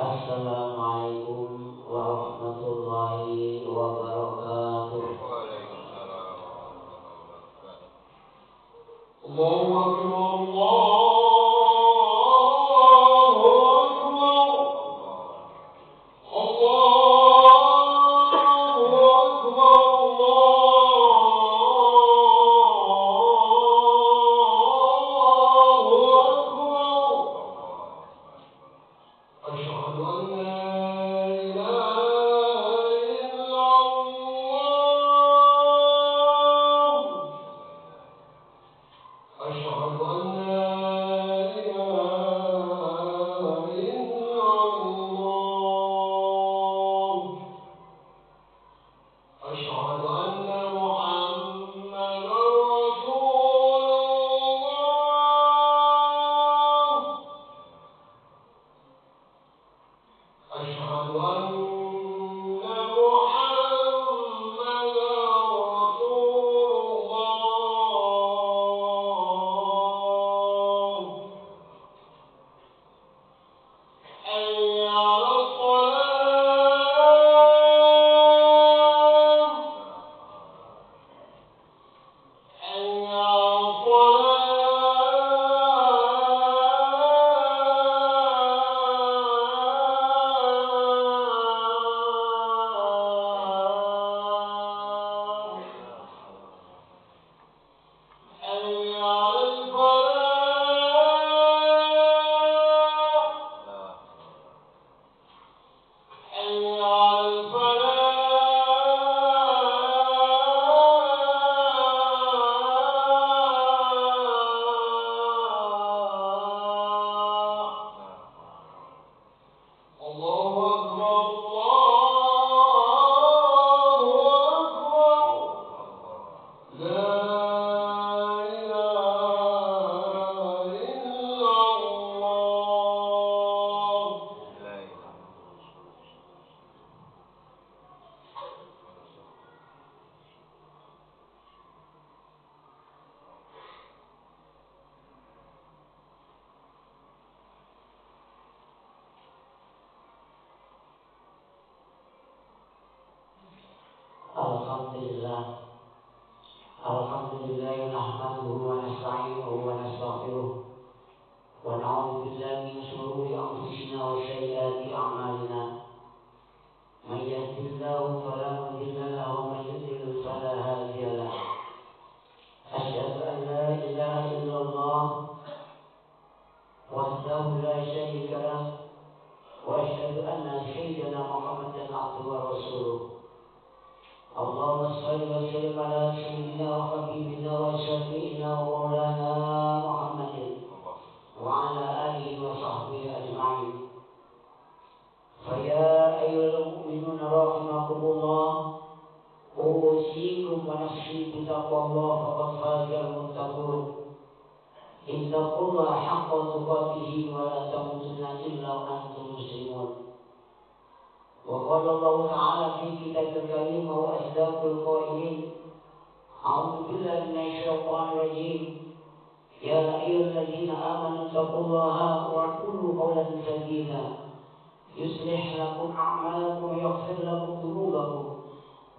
Assalamualaikum warahmatullahi wabarakatuh. Waalaikumsalam warahmatullahi wabarakatuh. Allahu akbar, Allahu akbar. Allahu akbar, Allahu akbar. Asyhadu an la ilaha illallah. Asyhadu an la ilaha illallah. Asyhadu anna Muhammadar Rasulullah. Asyhadu anna Muhammadar Rasulullah. Hayya 'alas shalah. Hayya 'alas salah. حي على الفلاح. حي على الفلاح. الله أكبر، الله أكبر. لا إله إلا الله. Alhamdulillah. Alhamdulillah nahmaduhu wa nasta'inuhu wa nastaghfiruh wa na'udzu billahi min shururi anfusina wa sayyiati a'malina. Man yahdihillahu fala mudilla lahu wa man yudlil fala hadiya lahu. Asyhadu an la ilaha illallah wahdahu la syarika lah wa asyhadu anna sayyidana Muhammadan abduhu wa rasuluh. Allahumma salli wa sallim ala sayyidina wa habibina wa syafi'ina wa maulana Muhammadin wa ala alihi wa sahbihi ajma'in. Faya ayyuhal mu'minuna rahimakumullah, usikum wa nafsi bitaqwallah faqad fazal muttaqun. Ittaqullaha haqqa tuqatih wa la tamutunna illa wa antum muslimun. وقال الله تعالى في كتاب الكريم وهو أصدق القائلين أعوذ بالله من الشيطان الرجيم يا أيها الذين آمنوا اتقوا الله وقولوا قولا سديدا يصلح لكم أعمالكم ويغفر لكم ذنوبكم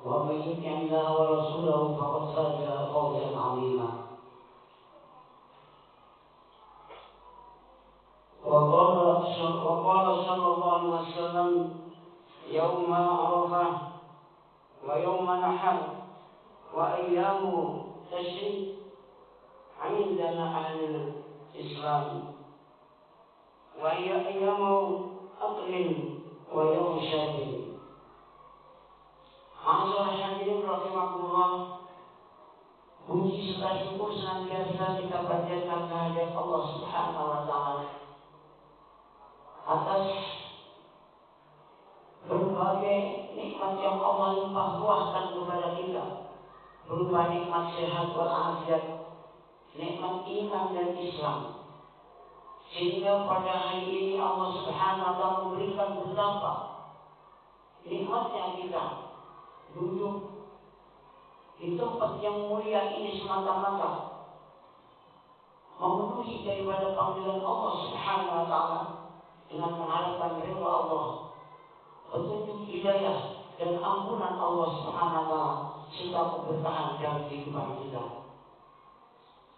ومن يطع الله ورسوله فقد فاز فوزا عظيما. وقال صلى الله عليه وسلم يوم عرفة ويوم نحر وأيام تشريق عندنا أهل الإسلام وهي أيام أكل ويوم شرب. Ma'asyiral hadirin rahimakumullah, puji serta syukur senantiasa kita panjatkan kehadirat Allah Subhanahu wa taala atas berbagai nikmat yang Allah limpah ruahkan kepada kita, berupa nikmat sehat walafiat, nikmat iman dan Islam. Sehingga pada hari ini Allah Subhanahu wa taala memberikan betapa nikmatnya kita duduk di tempat yang mulia ini semata-mata memenuhi daripada panggilan Allah Subhanahu wa taala dengan mengharapkan ridha Allah, petunjuk hidayah dan ampunan Allah Subhanahu wa taala serta keberkahan dalam kehidupan kita.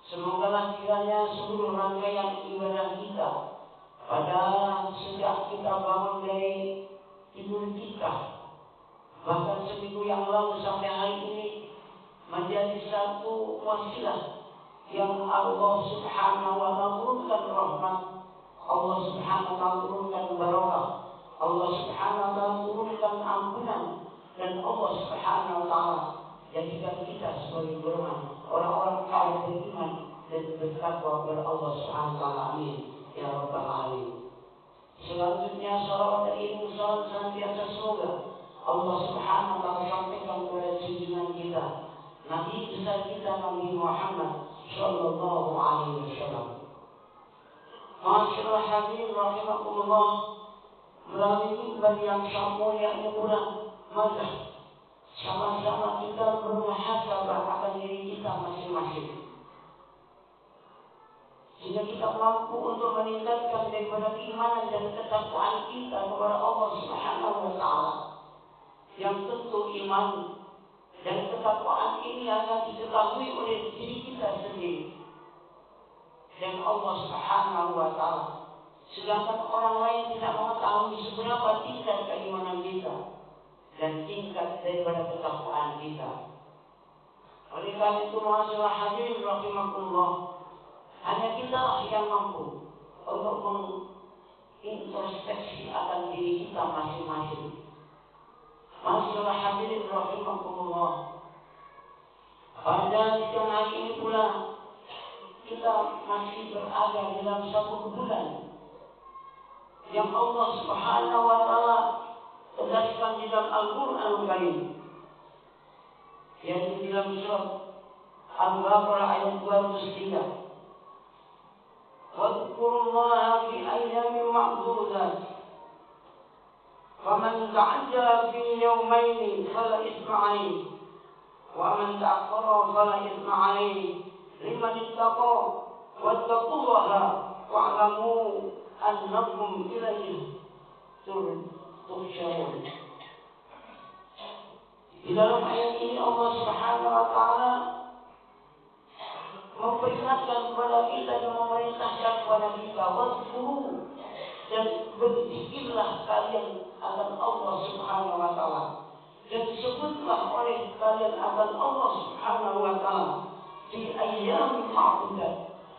Semogalah kiranya seluruh rangkaian ibadah kita pada sejak kita bangun dari tidur kita, bahkan seminggu yang lalu sampai hari ini, menjadi satu wasilah yang Allah Subhanahu wa taala turunkan rahmat, Allah Subhanahu wa taala turunkan barakah, Allah Subhanahu wa taala turunkan ampunan, dan Allah Subhanahu wa taala jadikan kita sebagai golongan orang-orang yang beriman dan bertakwa kepada Allah Subhanahu wa taala. Amin ya rabbal alamin. Selanjutnya salawat dan iring salam senantiasa semoga Allah Subhanahu wa taala sampaikan kepada junjungan kita, Nabi besar kita, Nabi Muhammad sallallahu alaihi wasallam. Ma'asyiral hadirin rahimakumullah, melalui mimbar yang sangat mulia ini pula, marilah sama-sama kita bermuhasabah akan diri kita masing-masing, sehingga kita mampu untuk meningkatkan daripada keimanan dan ketakwaan kita kepada Allah Subhanahu wa taala. Yang tentu iman dan ketakwaan ini hanya diketahui oleh diri kita sendiri dan Allah Subhanahu wa taala. Sedangkan orang lain tidak mengetahui seberapa tingkat keimanan kita dan tingkat daripada ketakwaan kita. Oleh karena itu, ma'asyiral hadirin rahimakumullah, hanya kitalah yang mampu untuk mengintrospeksi akan diri kita masing-masing. Ma'asyiral hadirin rahimakumullah, pada siang hari ini pula kita masih berada di dalam satu bulan yang Allah Subhanahu wa taala tegaskan di dalam Al-Qur'anul Karim, yaitu di dalam surat Al-Baqarah ayat 203. Wadhkurullaha fi ayyamin ma'dudat, faman ta'ajjala fi yawmaini fala isma 'alaihi wa man ta'akhkhara fala isma 'alaihi liman ittaqa wattaqullaha wa'lamu annakum ilaihi tuhsyarun. Di dalam ayat ini Allah Subhanahu wa taala memperingatkan kepada kita dan memerintahkan kepada kita, wazkuru, dan berzikirlah kalian akan Allah Subhanahu wa taala, dan sebutlah oleh kalian akan Allah Subhanahu wa taala fi ayyamin ma'dudat,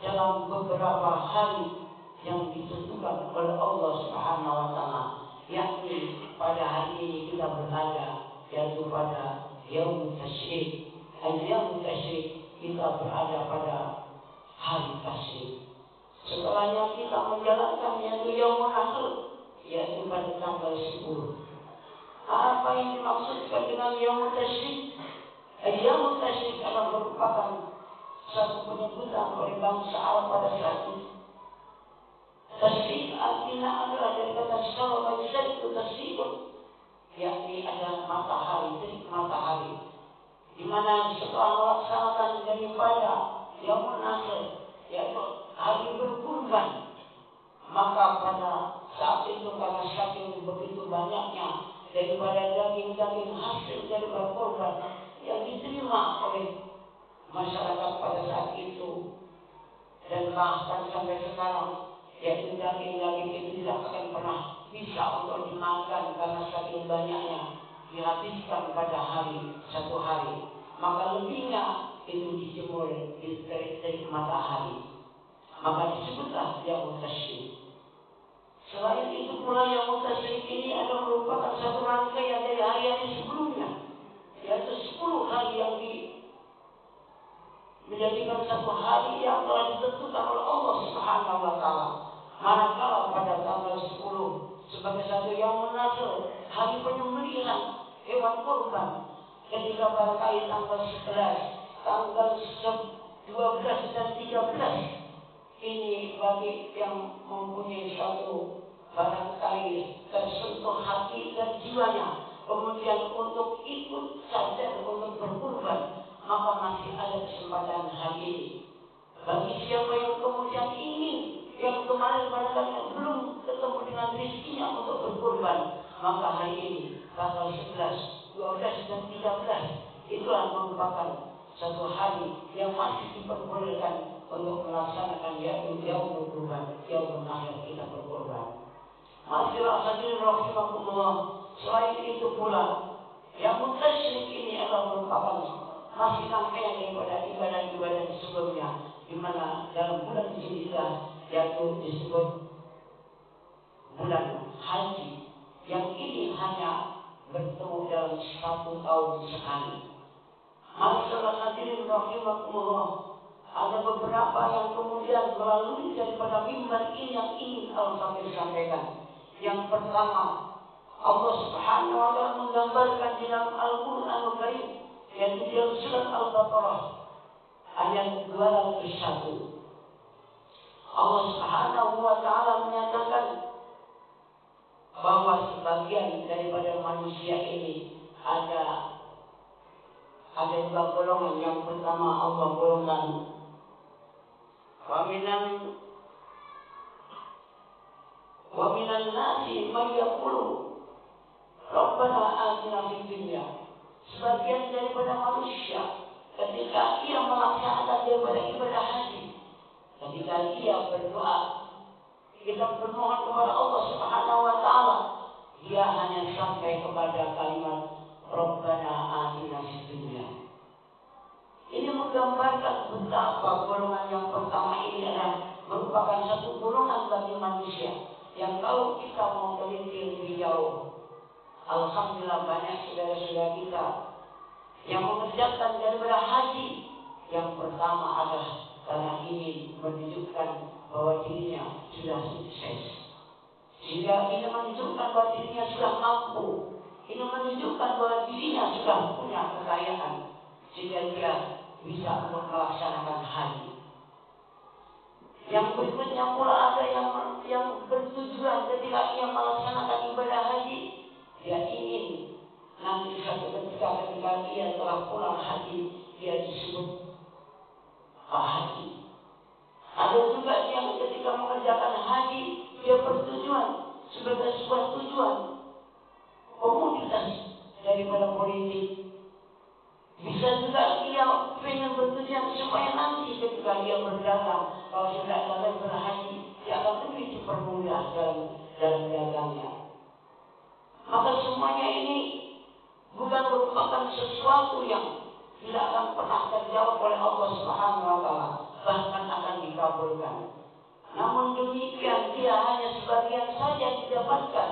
dalam beberapa hari yang ditentukan oleh Allah Subhanahu wa taala, yakni pada hari ini kita berada, yaitu pada Yaumut Tasyrik. Ayyamut Tasyrik, kita berada pada hari tasyrik. Setelahnya kita menjalankan yaitu Yaumun Nahr, yaitu pada tanggal 10. Apa yang dimaksudkan dengan Yaumut Tasyrik? Ayyamut Tasyrik adalah merupakan satu penyebutan oleh bangsa Arab pada saat itu. Tasyrik artinya adalah dari kata syaraba yusyriku tasyrikun, yakni ada matahari, terik matahari, di mana setelah melaksanakan daripada Yaumun Nahr, yaitu hari berkurban, maka pada saat itu karena saking begitu banyaknya daripada daging-daging hasil daripada korban yang diterima oleh masyarakat pada saat itu, dan bahkan sampai sekarang, yaitu daging-daging itu tidak akan pernah bisa untuk dimakan karena saking banyaknya dihabiskan pada satu hari, maka lebihnya itu dijemur di terik-terik matahari, maka disebutlah Yaumut Tasyrik. Selain itu pula Yaumut Tasyrik ini adalah merupakan satu rangkaian dari hari-hari sebelumnya, yaitu 10 hari yang menjadikan satu hari yang telah ditentukan oleh Allah Subhanahu wa taala. Manakala pada tanggal 10 sebagai satu Yaumun Nahr, hari penyembelihan hewan kurban, ketika barangkali tanggal 11, tanggal 12 dan 13 ini bagi yang mempunyai satu barangkali tersentuh hati dan jiwanya, kemudian untuk ikut sadar untuk berkurban, maka masih ada kesempatan hari ini. Bagi siapa yang kemudian ingin, yang kemarin barangkali belum ketemu dengan berkurban, maka hari ini tanggal 11, 12 dan 13 itulah merupakan satu hari yang masih diperbolehkan untuk melaksanakan yaumul kurban, yaumul nahar, kita berkorban. Ma'asyiral hadirin rahimakumullah, selain itu pula yang mutasyrik ini adalah merupakan masih rangkaian daripada ibadah-ibadah sebelumnya, di mana dalam bulan Dzulhijjah yaitu disebut bulan haji, yang ini hanya bertemu dalam 1 tahun sekali. Ma'asyiral hadirin rahimakumullah, ada beberapa yang kemudian melalui daripada mimbar ini yang ingin Al-Fakir sampaikan. Yang pertama, Allah Subhanahu wa taala menggambarkan di dalam Al-Qur'anul Karim, yaitu di dalam surat Al-Baqarah ayat 201. Allah Subhanahu wa taala menyatakan bahwa sebagian daripada manusia ini ada 2 golongan. Yang pertama Allah golongkan wa minan nasi may yaqulu Rabbana atina fid dunya. Sebagian daripada manusia ketika ia melaksanakan daripada ibadah haji, ketika ia berdoa, kita bermohon kepada Allah Subhanahu wa taala, dia hanya sampai kepada kalimat Rabbana atina fid dunya. Ini menggambarkan betapa golongan yang pertama ini adalah merupakan satu golongan bagi manusia yang kalau kita mau teliti lebih jauh, alhamdulillah banyak saudara-saudara kita yang mengerjakan daripada haji. Yang pertama adalah karena ingin menunjukkan bahwa dirinya sudah sukses, sehingga ingin menunjukkan bahwa dirinya sudah mampu, ingin menunjukkan bahwa dirinya sudah punya kekayaan, sehingga dia bisa untuk melaksanakan haji. Yang berikutnya pula ada yang bertujuan ketika ia melaksanakan ibadah haji, dia ingin nanti suatu ketika ia telah pulang haji, dia disebut haji. Ada juga yang ketika mengerjakan haji, dia bertujuan sebagai sebuah tujuan komoditas daripada politik. Bisa juga ia ingin bertujuan supaya nanti ketika ia berdagang, kalau sudah gagal berhaji, dia akan lebih dipermudah dalam dagangnya. Maka semuanya ini bukan merupakan sesuatu yang tidak akan pernah terjawab oleh Allah Subhanahu wa taala, bahkan akan dikabulkan. Namun demikian dia hanya sebagian saja didapatkan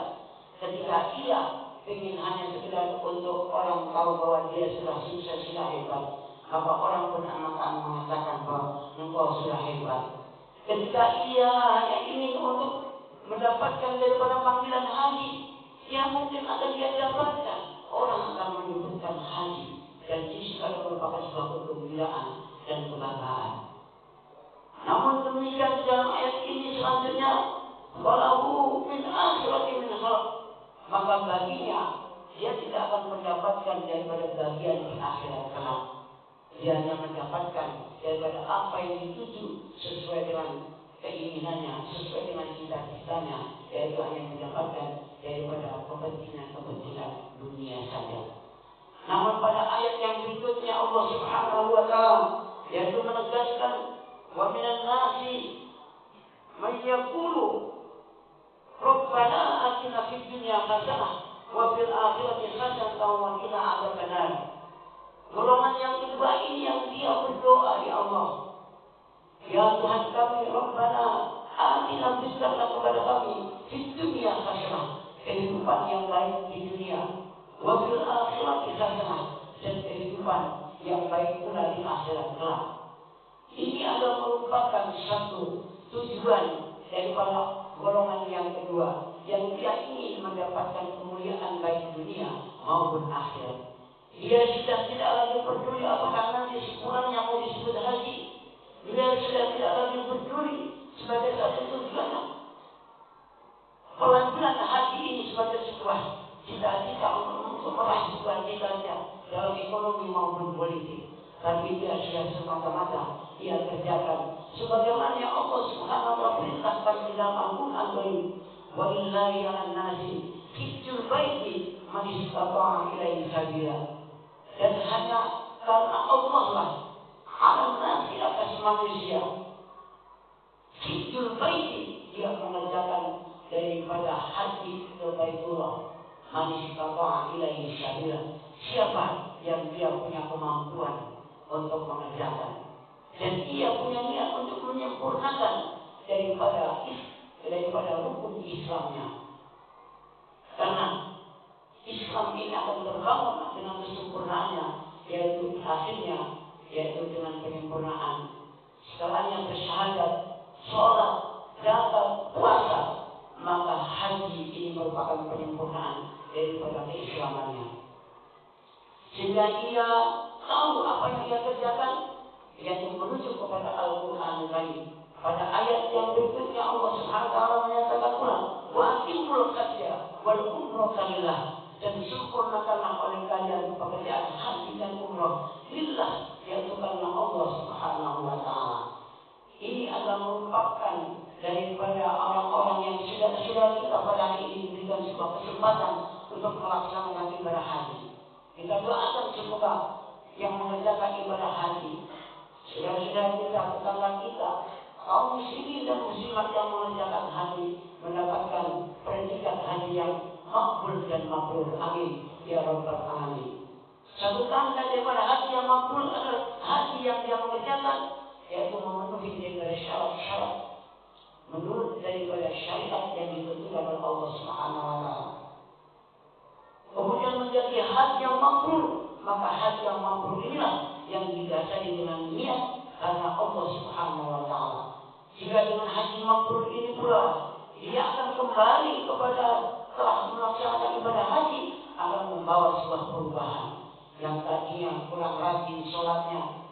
ketika ia ingin hanya sekedar untuk orang tahu bahwa dia sudah sukses, sudah hebat, maka orang pun akan mengatakan bahwa engkau sudah hebat. Ketika ia hanya ingin untuk mendapatkan daripada panggilan haji, yang mungkin akan dia dapatkan, orang akan menyebutkan haji, dan disitu ada merupakan sebuah kegembiraan dan kebanggaan. Namun demikian di dalam ayat ini selanjutnya, walahu fil akhirati min khalaq, maka baginya dia tidak akan mendapatkan daripada bagian di akhirat kelak. Dia hanya mendapatkan daripada apa yang dituju sesuai dengan keinginannya, sesuai dengan cita-citanya, yaitu hanya mendapatkan daripada kepentingan dunia saja. Namun pada ayat yang berikutnya Allah Subhanahu wa taala yaitu menegaskan wa minan nasi may yaqulu Rabbana atina fid dunya hasanah wa fil akhirati hasanah wa qina adzabannar. Golongan yang kedua ini yang dia berdoa, ya Allah, ya Tuhan kami, Rabbana atina, berikanlah kepada kami fid dunya hasanah, kehidupan yang baik di dunia, wa fil akhirati hasanah, dan kehidupan yang baik pula di akhirat kelak. Ini adalah merupakan satu tujuan daripada golongan yang kedua, yang dia ingin mendapatkan kemuliaan baik dunia maupun akhirat. Dia sudah tidak lagi peduli apakah nanti sepulangnya mau disebut haji. Dia sudah tidak lagi peduli sebagai satu tujuan pelanjuran haji ini sebagai sebuah cita-cita untuk meraih sebuah cita-cita dalam ekonomi maupun politik. Tapi dia sudah semata-mata dia kerjakan sebagaimana Allah Subhanahu wa taala perintahkan di dalam Al-Qur'an Karim. Walillahi 'alan nasi hijjul baiti man istata'a ilaihi sabila. Dan hanya karena Allah lah alam nasi atas manusia hijjul baiti, dia mengerjakan daripada haji ke Baitullah, man istata'a ilaihi sabila, siapa yang dia punya kemampuan untuk mengerjakan dan ia punya niat untuk menyempurnakan daripada rukun Islamnya. Karena Islam ini akan terbangun dengan kesempurnaannya, yaitu di akhirnya, yaitu dengan penyempurnaan. Setelahnya bersyahadat, sholat, zakat, puasa, maka haji ini merupakan penyempurnaan daripada keislamannya. Sehingga ia tahu apa yang ia kerjakan, yaitu menuju kepada Al-Quranul Karim. Pada ayat yang berikutnya Allah Subhanahu wa taala menyatakan pula, wa atimul hajja wal umrata lillah, dan sempurnakanlah oleh kalian pekerjaan haji dan umrah lillah, yaitu karena Allah Subhanahu wa taala. Ini adalah merupakan daripada orang-orang yang saudara-saudara kita pada hari ini diberikan sebuah kesempatan untuk melaksanakan ibadah haji. Kita doakan semoga yang mengerjakan ibadah haji, saudara-saudara kita, tetangga kita, kaum muslimin dan muslimat yang mengerjakan haji, mendapatkan predikat haji yang makbul dan mabrur. Amin ya rabbal alamin. Satu tanda daripada haji yang makbul adalah haji yang dia mengerjakan, yaitu memenuhi daripada syarat-syarat menurut daripada syariat yang ditentukan oleh Allah Subhanahu wa taala. Kemudian menjadi haji yang mabrur, maka haji yang mabrur inilah yang didasari dengan niat karena Allah Subhanahu wa taala. Jika dengan haji mabrur ini pula dia akan kembali kepada telah melaksanakan ibadah haji, akan membawa sebuah perubahan. Yang tadinya kurang rajin sholatnya,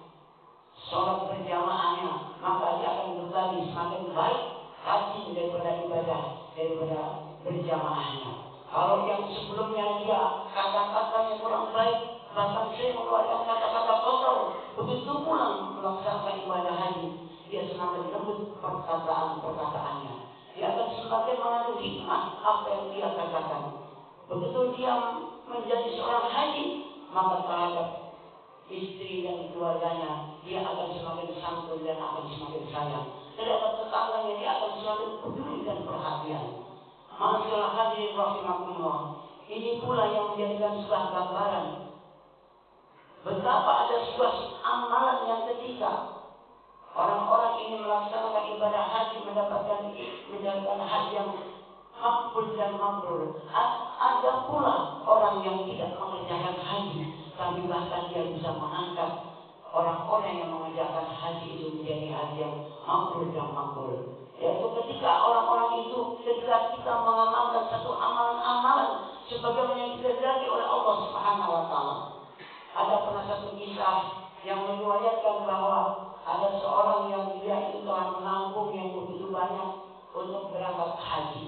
sholat berjamaahnya, maka dia akan kembali semakin baik, rajin daripada ibadah, daripada berjamaahnya. Kalau yang sebelumnya dia kata-katanya kurang baik, bahkan saya mengeluarkan kata-kata kotor, begitu pulang melaksanakan ibadah haji, dia semakin lembut perkataannya. Dia akan semakin mengandung hikmah apa yang dia katakan. Begitu dia menjadi seorang haji, maka terhadap istri dan keluarganya dia akan semakin santun dan akan semakin sayang. Terhadap tetangganya dia akan semakin peduli dan perhatian. Ma'asyiral hadirin rahimakumullah. Ini pula yang menjadikan sebuah gambaran betapa ada sebuah amalan yang ketika orang-orang ini melaksanakan ibadah haji, mendapatkan haji yang makbul dan mabrur. Ada pula orang yang tidak mengerjakan haji, tapi bahkan dia bisa mengangkat orang-orang yang mengerjakan haji itu menjadi haji yang mabrur dan makbul. Yaitu ketika orang-orang itu, ketika kita mengamalkan satu amalan-amalan sebagaimana yang dikehendaki oleh Allah Subhanahu wa taala. Ada pernah satu kisah yang meriwayatkan bahwa ada seorang yang dia itu telah menabung yang begitu banyak untuk berangkat haji.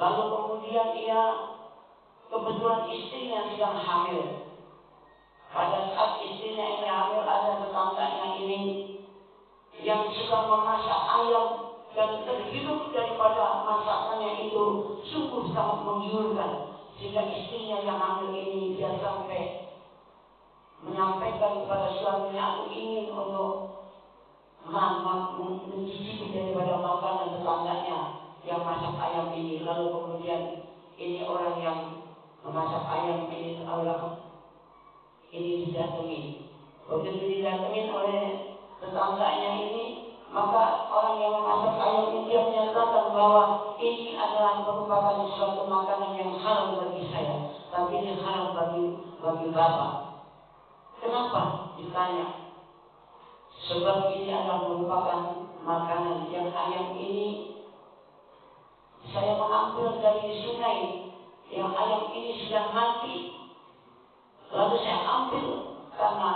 Lalu kemudian ia kebetulan istrinya sedang hamil. Pada saat istrinya ini hamil, ada tetangganya ini yang sedang memasak ayam, dan terhirup daripada masakannya itu sungguh sangat menggiurkan, sehingga istrinya yang hamil ini dia sampai menyampaikan kepada suaminya, aku ingin untuk mencicipi daripada makanan tetangganya yang masak ayam ini. Lalu kemudian ini orang yang memasak ayam ini didatangi. Begitu didatengin oleh tetangganya ini, maka orang yang memasak ayam ini dia menyatakan bahwa ini adalah merupakan suatu makanan yang halal bagi saya, tapi ini haram bagi bapak. Kenapa? Ditanya. Sebab ini adalah merupakan makanan yang ayam ini saya mengambil dari sungai, yang ayam ini sudah mati. Lalu saya ambil karena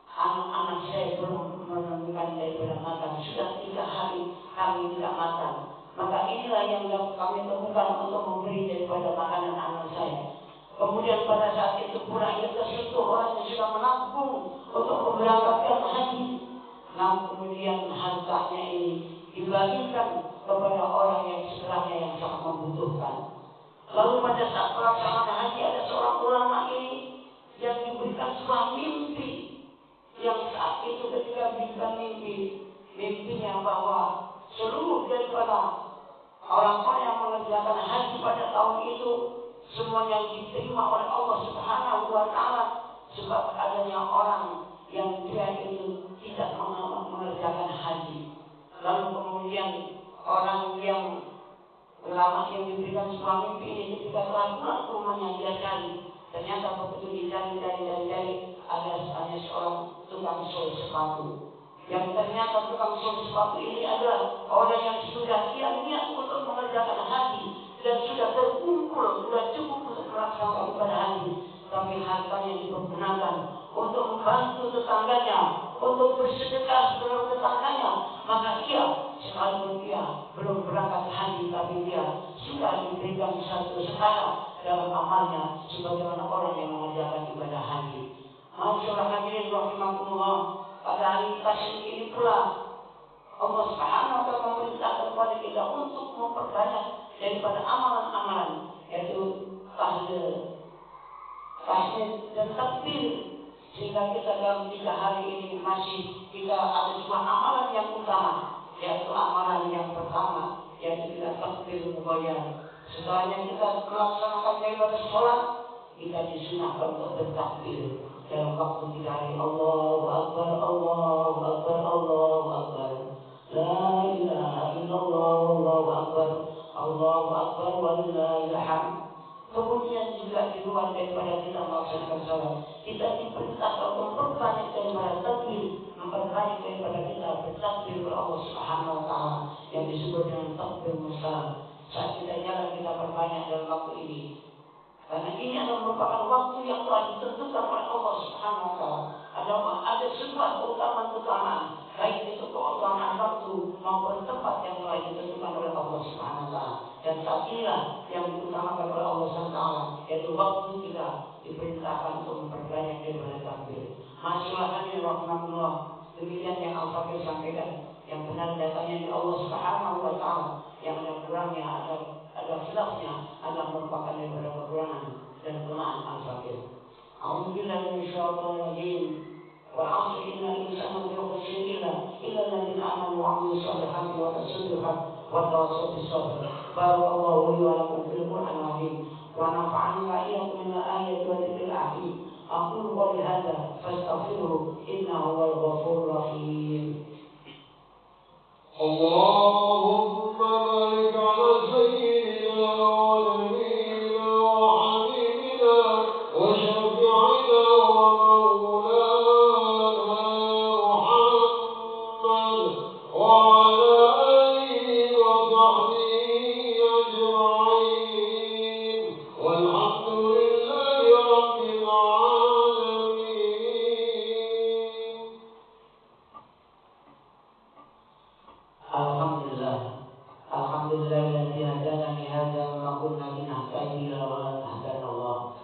anak-anak saya belum menemukan daripada makan. Sudah 3 hari kami tidak makan. Maka inilah yang kami temukan untuk memberi daripada makanan anak saya. Kemudian pada saat itu pula ia tersentuh orang yang sudah menabung untuk memberangkatkan haji. Nah kemudian hartanya ini dibagikan kepada orang yang sebelahnya yang sangat membutuhkan. Lalu pada saat pelaksanaan haji ada seorang ulama ini yang diberikan sebuah mimpi, yang saat itu ketika diberikan mimpinya bahwa seluruh daripada orang-orang yang mengerjakan haji pada tahun itu semuanya diterima oleh Allah Subhanahu wa Ta'ala, sebab adanya orang yang dia itu tidak mengerjakan haji. Lalu kemudian orang yang ulama yang diberikan sebuah mimpi ini ketika telah pulang ke rumahnya, dia cari, ternyata begitu dicari ada hanya seorang tukang sol sepatu, yang ternyata tukang sol sepatu ini adalah orang yang sudah dia niat untuk mengerjakan haji dan sudah terkumpul, sudah cukup untuk melaksanakan ibadah haji, tapi hartanya dipergunakan untuk membantu tetangganya, untuk bersedekah terhadap tetangganya. Maka ia, sekalipun ia belum berangkat haji, tapi dia sudah diberikan satu setara dalam amalnya sebagaimana orang yang mengerjakan ibadah haji. Masyaallah hadirin rahimakumullah, pada hari tasyrik ini pula Allah Subhanahu wa Ta'ala memerintahkan kepada kita untuk memperbanyak daripada amalan-amalan, yaitu tahlil, tahmid dan takbir, sehingga kita dalam 3 hari ini masih kita ada sebuah amalan yang utama, yaitu amalan yang pertama, yaitu kita takbir muqayyad. Setelahnya kita melaksanakan daripada sholat, kita disunahkan untuk bertakbir dalam waktu 3 hari. Allahu Akbar, Allahu Akbar, Allahu Akbar, la ilaha illallah, wallahu akbar, Allahu Akbar, walillahil hamd. Kemudian juga di luar daripada kita melaksanakan sholat, kita diperintahkan untuk memperbanyak daripada takbir, memperbanyak daripada kita bertakbir kepada Allah Subhanahu wa Ta'ala, yang disebut dengan takbir masal. Saat kita jalan, kita perbanyak dalam waktu ini, karena ini adalah merupakan waktu yang telah ditentukan oleh Allah Subhanahu wa Ta'ala. Ada sebuah keutamaan, baik itu keutamaan waktu maupun tempat yang telah ditentukan oleh Allah Subhanahu wa Ta'ala. Dan saat inilah yang diutamakan oleh Allah Subhanahu wa Ta'ala, yaitu waktu kita diperintahkan untuk memperbanyak daripada takbir. Masyaallah hadirin rahimakumullah, demikian yang Al-Fakir sampaikan. Yang benar datanya dari Allah Subhanahu wa Ta'ala, yang ada kurangnya, ada khilafnya adalah merupakan daripada kekurangan dan kelemahan Al-Fakir. A'udzubillahi minasyaitonir rajim. Wal 'asri innal insana lafi khusrin illa alladziina aamanu wa 'amilus shalihati wa tawassaw bil haqq wa tawassaw bis sabr. Barakallahu li wa lakum fil Qur'anil 'azim wa nafa'ani wa iyyakum min al-ayati wa dzikril hakim. Aqulu qouli hadza fastaghfiruhu innahu huwal ghafurur rahim. اللهم بارك على سيدنا ونبينا وحبيبنا وشفيعنا ومولانا محمد وعلى آله وصحبه أجمعين والحمد لله رب العالمين. Alhamdulillahilladzi hadana li hadza wa ma kunna linahtadiya laula an hadana Allah.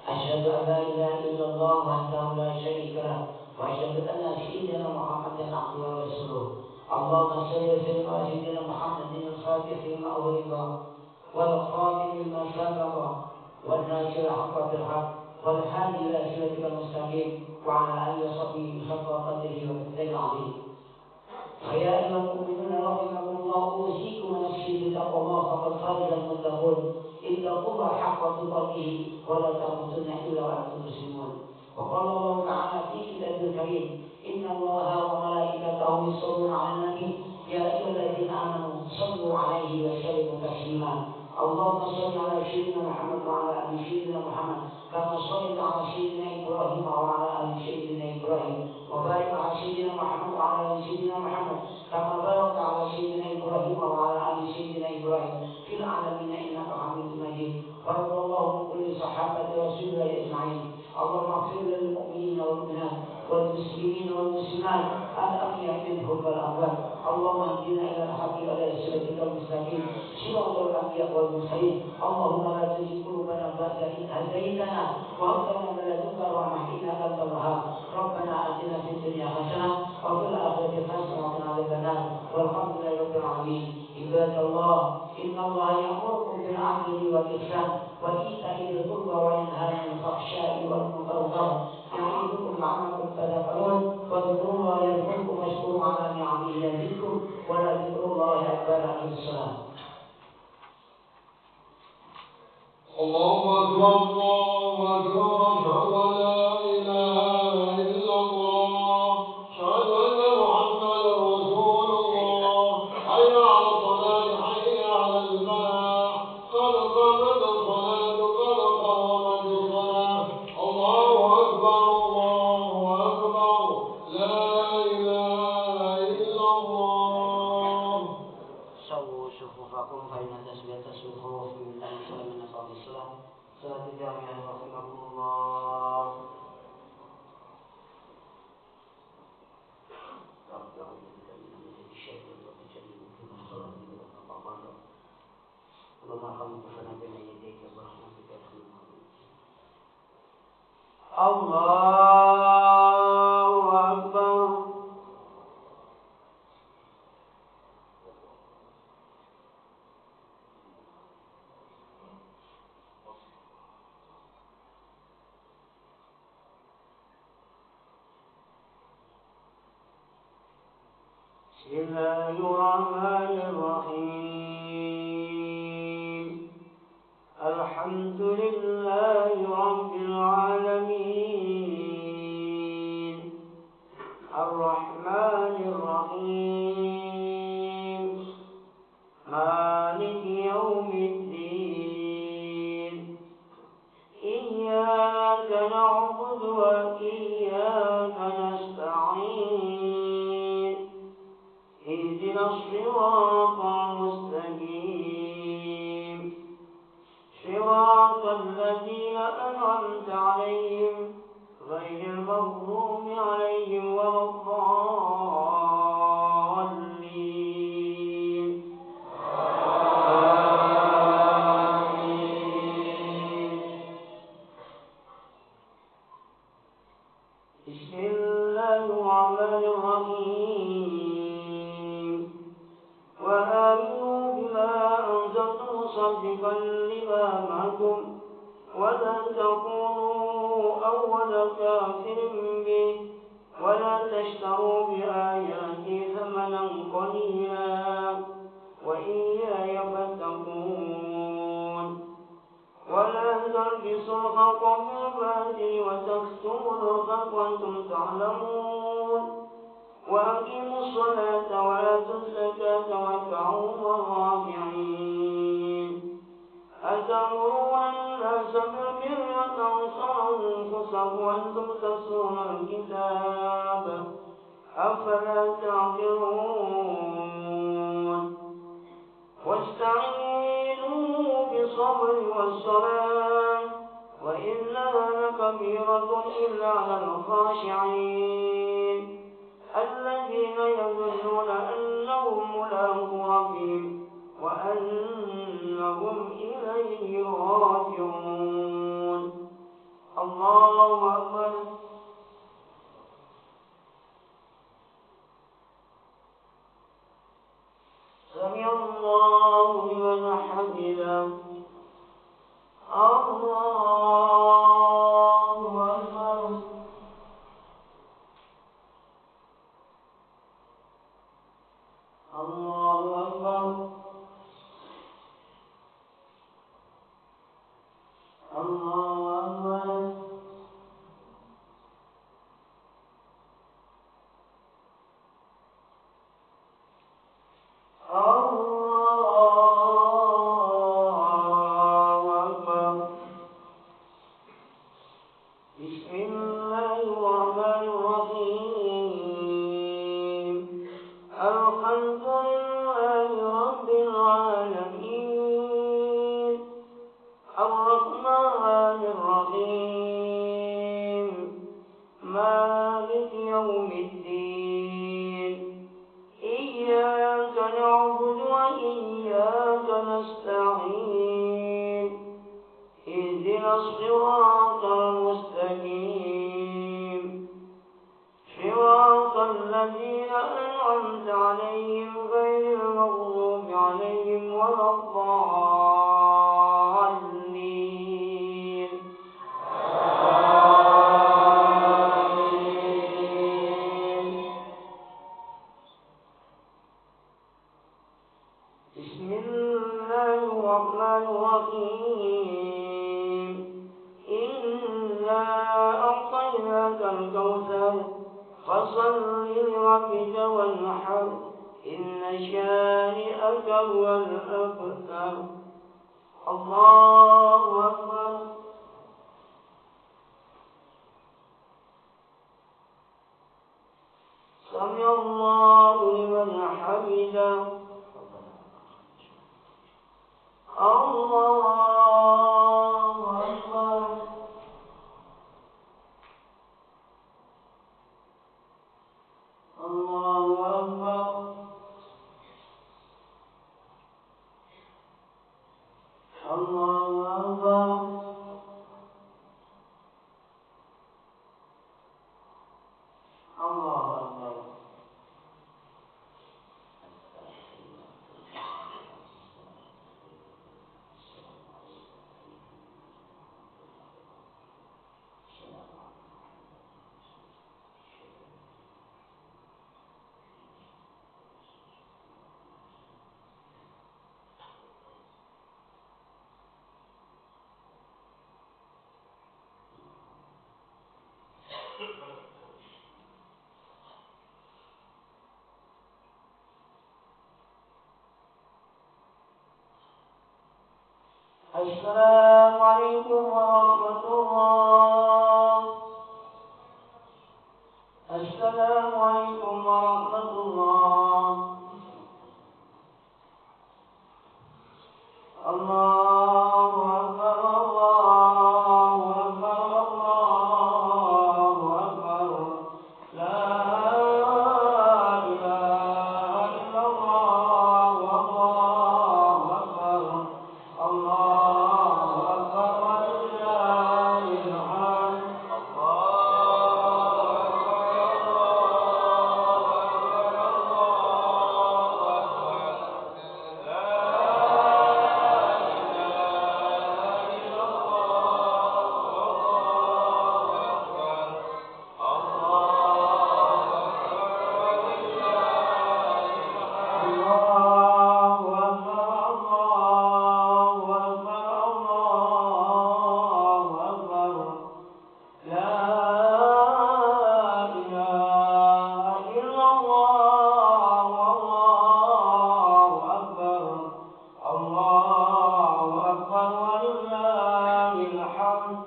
Asyhadu an la ilaha illallah wahdahu la syarika lah wa asyhadu anna sayyidina Muhammadan abduhu wa rasuluh. Allahumma shalli wa sallim ala sayyidina Muhammadin al-fatih lima ughliqa wal khatim lima sabaqa wan nasir al-haqqa bil haqq wal hadi ila siratikal mustaqim wa ala alihi wa sahbihi haqqa qadrihi wa miqdaril azim. فيا أيها المؤمنون رحمكم الله أوصيكم ونفسي بتقوى الله فقد فاز المتقون اتقوا الله حق تقاته ولا تموتن إلا وأنتم مسلمون. وقال الله تعالى في كتابه الكريم إن الله وملائكته يصلون على النبي يا أيها الذين آمنوا صلوا عليه وسلموا تسليما. اللهم صل على سيدنا محمد وعلى آل سيدنا محمد كما صليت على سيدنا إبراهيم وعلى آل سيدنا إبراهيم وبارك على سيدنا محمد وعلى آل سيدنا محمد كما باركت على سيدنا إبراهيم وعلى آل سيدنا إبراهيم في العالمين إنك حميد مجيد. وارض الله عن كل صحابة رسول الله أجمعين. اللهم اغفر للمؤمنين والمؤمنات والمسلمين والمسلمات الأحياء منهم والأموات. اللهم اهدنا إلى الحق وإلى صراطك المستقيم صراط الأنبياء والمرسلين. اللهم لا تزغ قلوبنا بعد إذ هديتنا وهب لنا من لدنك رحمة إنك أنت الوهاب. ربنا آتنا في الدنيا حسنة وفي الآخرة حسنة وقنا عذاب النار والحمد لله رب العالمين. عباد الله إن الله يأمركم بالعدل والإحسان وإيتاء ذي القربى وينهى عن الفحشاء والمنكر والبغي يعظكم لعلكم تذكرون واذكروا الله يذكركم واشكروا على نعمه يزدكم ولذكر الله أكبر. عليه الصلاة. الله أكبر الله أكبر أشهد أن لا إله إلا الله أشهد أن محمدا رسول الله حي على الصلاة حي على الفلاح قد قامت الصلاة قد قامت الصلاة الله أكبر لا إله إلا الله. سووا صفوفكم فإن تسوية الصفوف من الإسلام من نصاب الصلاة. صلاة الجامعة رحمكم الله. الله أكبر. بسم الله الرحمن الرحيم. الحمد لله رب العالمين الرحمن الرحيم مالك يوم الدين إياك نعبد وإياك نستعين اهدنا الصراط المستقيم صراط الذين أنعمت عليهم غير المغضوب عليهم ولا الضالين. بسم الله الرحمن الرحيم. وآمنوا بما أنزلت مصدقا لما معكم ولا تكونوا أول كافر به ولا تشتروا بآياتي ثمنا قليلا وإياي فاتقون. ولا تلبسوا الحق بالباطل وتكتموا الحق وأنتم تعلمون. وأقيموا الصلاة وآتوا الزكاة واركعوا مع الراكعين. أتأمرون الناس بالبر وتنسون أنفسكم وأنتم تتلون الكتاب أفلا تعقلون. واستعينوا بالصبر والصلاة وإنها لكبيرة إلا على الخاشعين الذين يظنون أنهم ملاقو ربهم وأنهم إليه راجعون. الله أكبر. سمع الله لمن حمده. الله أكبر. الله أكبر. الله أكبر. الله أكبر. بسم الله الرحمن الرحيم. الحمد لله رب العالمين الرحمن الرحيم مالك يوم الدين إياك نعبد وإياك نستعين اهدنا الصراط المستقيم صراط الذين أنعمت عليهم غير المغضوب عليهم فصل لربك وانحر إن شانئك هو الأبتر. الله أكبر. سمع الله لمن حمده. الله أكبر. الله أكبر. الله أكبر. الله أكبر. السلام عليكم ورحمة الله. السلام عليكم ورحمة الله. الله أكبر. الله أكبر. الله أكبر. لا إله إلا الله. والله أكبر. الله أكبر ولله الحمد.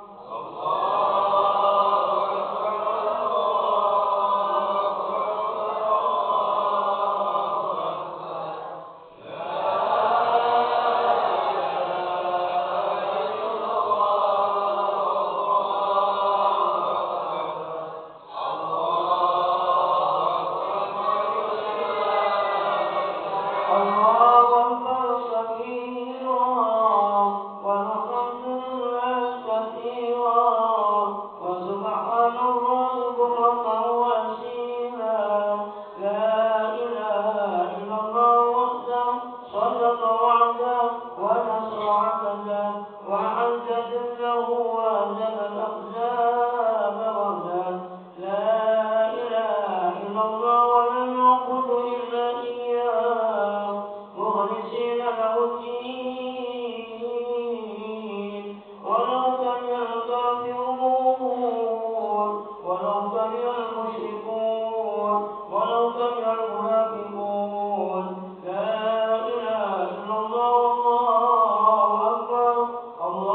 الله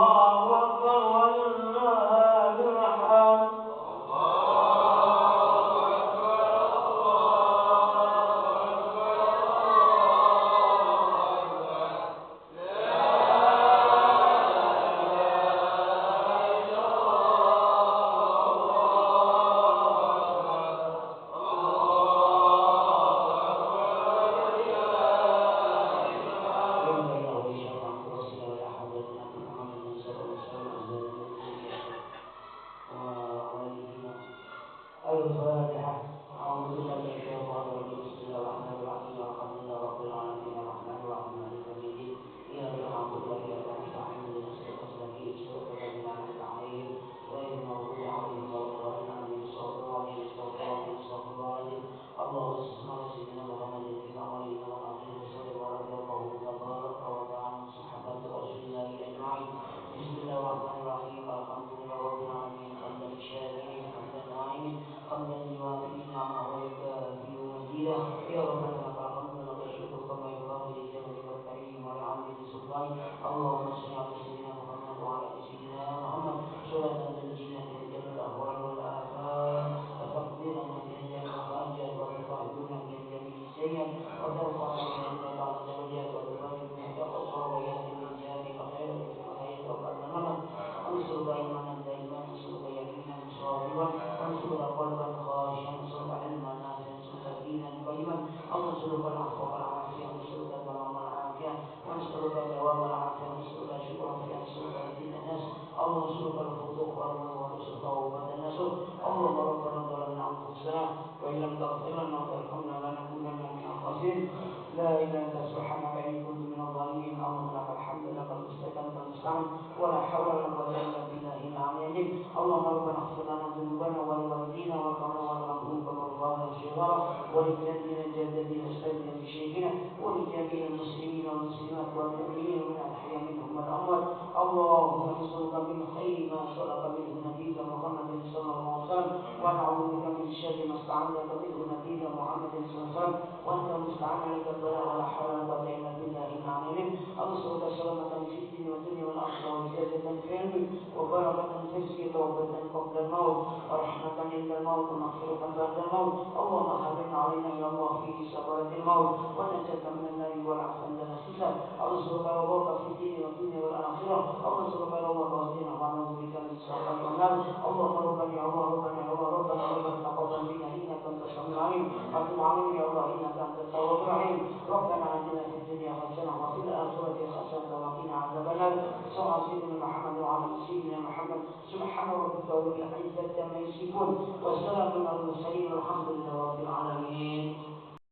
انصرك الفسوق والعدوان توبة النصوح. اللهم ربنا ظلمنا أنفسنا وإن لم تغفر لنا وترحمنا لنكونن من الخاسرين. لا إله إلا أنت سبحانك إني كنت من الظالمين. اللهم لك الحمد لك المستكان أنت المستعان ولا حول ولا قوة إلا بالله العلي العظيم. اللهم ربنا اغفر لنا ذنوبنا ولوالدينا والكبار والمرحوم كما رفعنا الصغار ولجدنا جددنا أستاذنا مشايخنا ولجميع المسلمين والمسلمات والمؤمنين من الأحياء منهم والأموات. اللهم نسألك من خير ما سألك منه نبيك محمد صلى الله عليه وسلم ونعوذ بك من شر ما استعاذك منه نبيك محمد صلى الله عليه وسلم وأنت المستعان عليك البلاء ولا حول ولا قوة إلا بالله العلي العظيم. أنصرك سلامة في الدين والدنيا والآخرة وزيادة في علمك وبركة في رزقك توبة قبل الموت ورحمة عند الموت ومغفرة بعد الموت. اللهم هون علينا يا الله في سكرة الموت ونجاة من النار والعفو عند الحساب. أنصرك رضاك في الدين والدنيا والآخرة. أنصرك رضاك والجنة ونعوذ بك من السخط والنار. اللهم ربنا يا الله ربنا يا الله ربنا تقبل منا إنك أنت السميع العليم وتب علينا يا الله إنك أنت التواب الرحيم. ربنا آتنا في الدنيا حسنة وفي الآخرة حسنة وقنا عذاب النار. صلى على سيدنا محمد وعلى سيدنا محمد. سبحان ربك رب العزة عما يصفون وسلام على المرسلين والحمد لله رب العالمين.